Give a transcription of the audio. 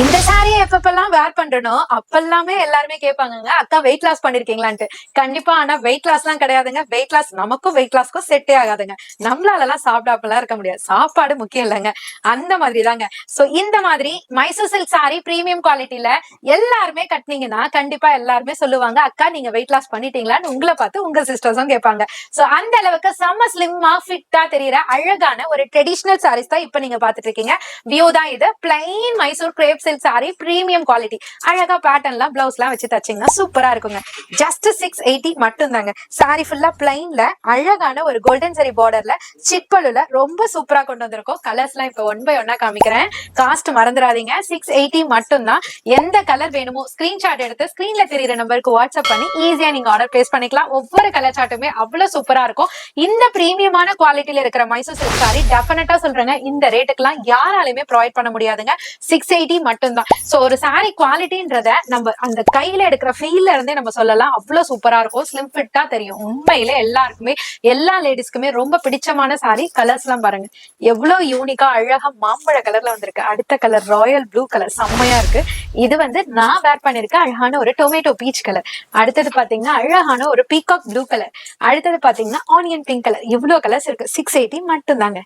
இந்த சாரியை எப்பப்பெல்லாம் வேர் பண்றனோ அப்பெல்லாமே எல்லாருமே கேட்பாங்க, அக்கா வெயிட் லாஸ் பண்ணிருக்கீங்களான்ட்டு. கண்டிப்பா. ஆனா வெயிட் லாஸ் எல்லாம் கிடையாதுங்க. வெயிட் லாஸ் நமக்கும் வெயிட் லாஸ்க்கும் செட்டே ஆகாதுங்க. நம்மளால எல்லாம் சாப்பிடாப்பெல்லாம் இருக்க முடியாது. சாப்பாடு முக்கியம் இல்லைங்க. அந்த மாதிரி தாங்க. சோ இந்த மாதிரி மைசூர் சில்க் சாரி பிரீமியம் குவாலிட்டில எல்லாருமே கட்டினீங்கன்னா கண்டிப்பா எல்லாருமே சொல்லுவாங்க, அக்கா நீங்க வெயிட் லாஸ் பண்ணிட்டீங்களான்னு உங்களை பார்த்து உங்க சிஸ்டர்ஸும் கேட்பாங்க. சோ அந்த அளவுக்கு செம்ம ஸ்லிம்மா ஃபிட்டா தெரியற அழகான ஒரு ட்ரெடிஷனல் சாரீஸ் தான் இப்ப நீங்க பாத்துட்டு இருக்கீங்க. வியூ தான் இது. Plain Mysore grape silk sorry premium quality. அழகா பேட்டர்ன்லாம் பிளவுஸ் எல்லாம் வச்சு தச்சிங்கன்னா சூப்பரா இருக்குங்க. ஜஸ்ட் 680 மட்டும் தாங்க. சாரி ஃபுல்லா பிளைன்ல அழகான ஒரு கோல்டன் சரி பார்டர்ல சிட்பலுல ரொம்ப சூப்பரா கொண்டு வந்திருக்கோம். கலர்ஸ் எல்லாம் இப்ப 1 by 1 காமிக்கிறேன். காஸ்ட் மறந்துடாதீங்க. 680 மட்டும் தான். எந்த கலர் வேணுமோ ஸ்கிரீன்ஷாட் எடுத்து ஸ்கிரீன்ல தெரியுற நம்பருக்கு வாட்ஸ்அப் பண்ணி ஈஸியா நீங்க ஆர்டர் பிளேஸ் பண்ணிக்கலாம். ஒவ்வொரு கலர் சார்ட்டுமே அவ்வளவு சூப்பரா இருக்கும். இந்த பிரீமியமான குவாலிட்டியில இருக்கிற மைசூர் சில்க் சாரி டெஃபினட்டா சொல்றேங்க, இந்த ரேட்டுக்குலாம் யாராலையுமே ப்ரொவைட் பண்ண முடியாதுங்க. 680 மட்டும்தான். சோ ஒரு சாரி குவாலிட்டின்றத நம்ம அந்த கையில எடுக்கிற ஃபீல்ல இருந்தே நம்ம சொல்லலாம். அவ்வளவு சூப்பரா இருக்கும். ஸ்லிம் ஃபிட்டா தெரியும். உண்மையிலே எல்லாருக்குமே எல்லா லேடிஸ்க்குமே ரொம்ப பிடிச்சமான சாரி. கலர்ஸ் எல்லாம் பாருங்க எவ்வளவு யூனிக்கா அழகா மாம்பழ கலர்ல வந்திருக்கு. அடுத்த கலர் ராயல் ப்ளூ கலர் செம்மையா இருக்கு. இது வந்து நான் வேர் பண்ணிருக்க அழகான ஒரு டொமேட்டோ பீச் கலர். அடுத்தது பாத்தீங்கன்னா அழகான ஒரு பீகாக் ப்ளூ கலர். அடுத்தது பாத்தீங்கன்னா ஆனியன் பிங்க் கலர். இவ்வளவு கலர்ஸ் இருக்கு. 680 மட்டும் தாங்க.